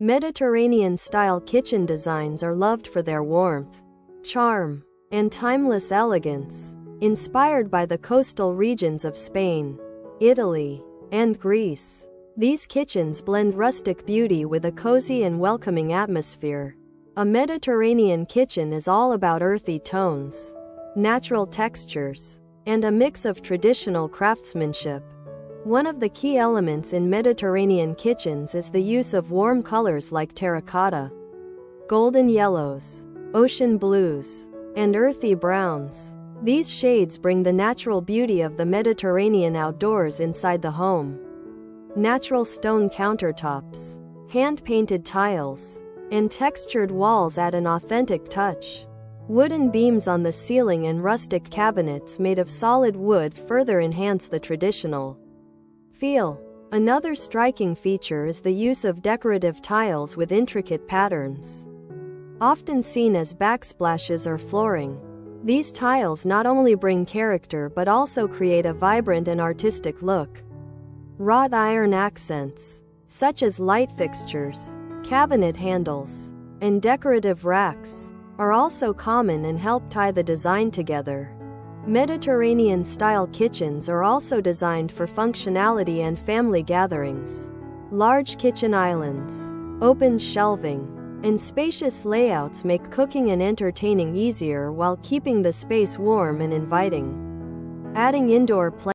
Mediterranean-style kitchen designs are loved for their warmth, charm, and timeless elegance. Inspired by the coastal regions of Spain, Italy, and Greece, these kitchens blend rustic beauty with a cozy and welcoming atmosphere. A Mediterranean kitchen is all about earthy tones, natural textures, and a mix of traditional craftsmanship. One of the key elements in Mediterranean kitchens is the use of warm colors like terracotta, golden yellows, ocean blues, and earthy browns. These shades bring the natural beauty of the Mediterranean outdoors inside the home. Natural stone countertops, hand-painted tiles, and textured walls add an authentic touch. Wooden beams on the ceiling and rustic cabinets made of solid wood further enhance the traditional feel. Another striking feature is the use of decorative tiles with intricate patterns, often seen as backsplashes or flooring. These tiles not only bring character but also create a vibrant and artistic look. Wrought iron accents, such as light fixtures, cabinet handles, and decorative racks, are also common and help tie the design together. Mediterranean-style kitchens are also designed for functionality and family gatherings. Large kitchen islands, open shelving, and spacious layouts make cooking and entertaining easier while keeping the space warm and inviting. Adding indoor plants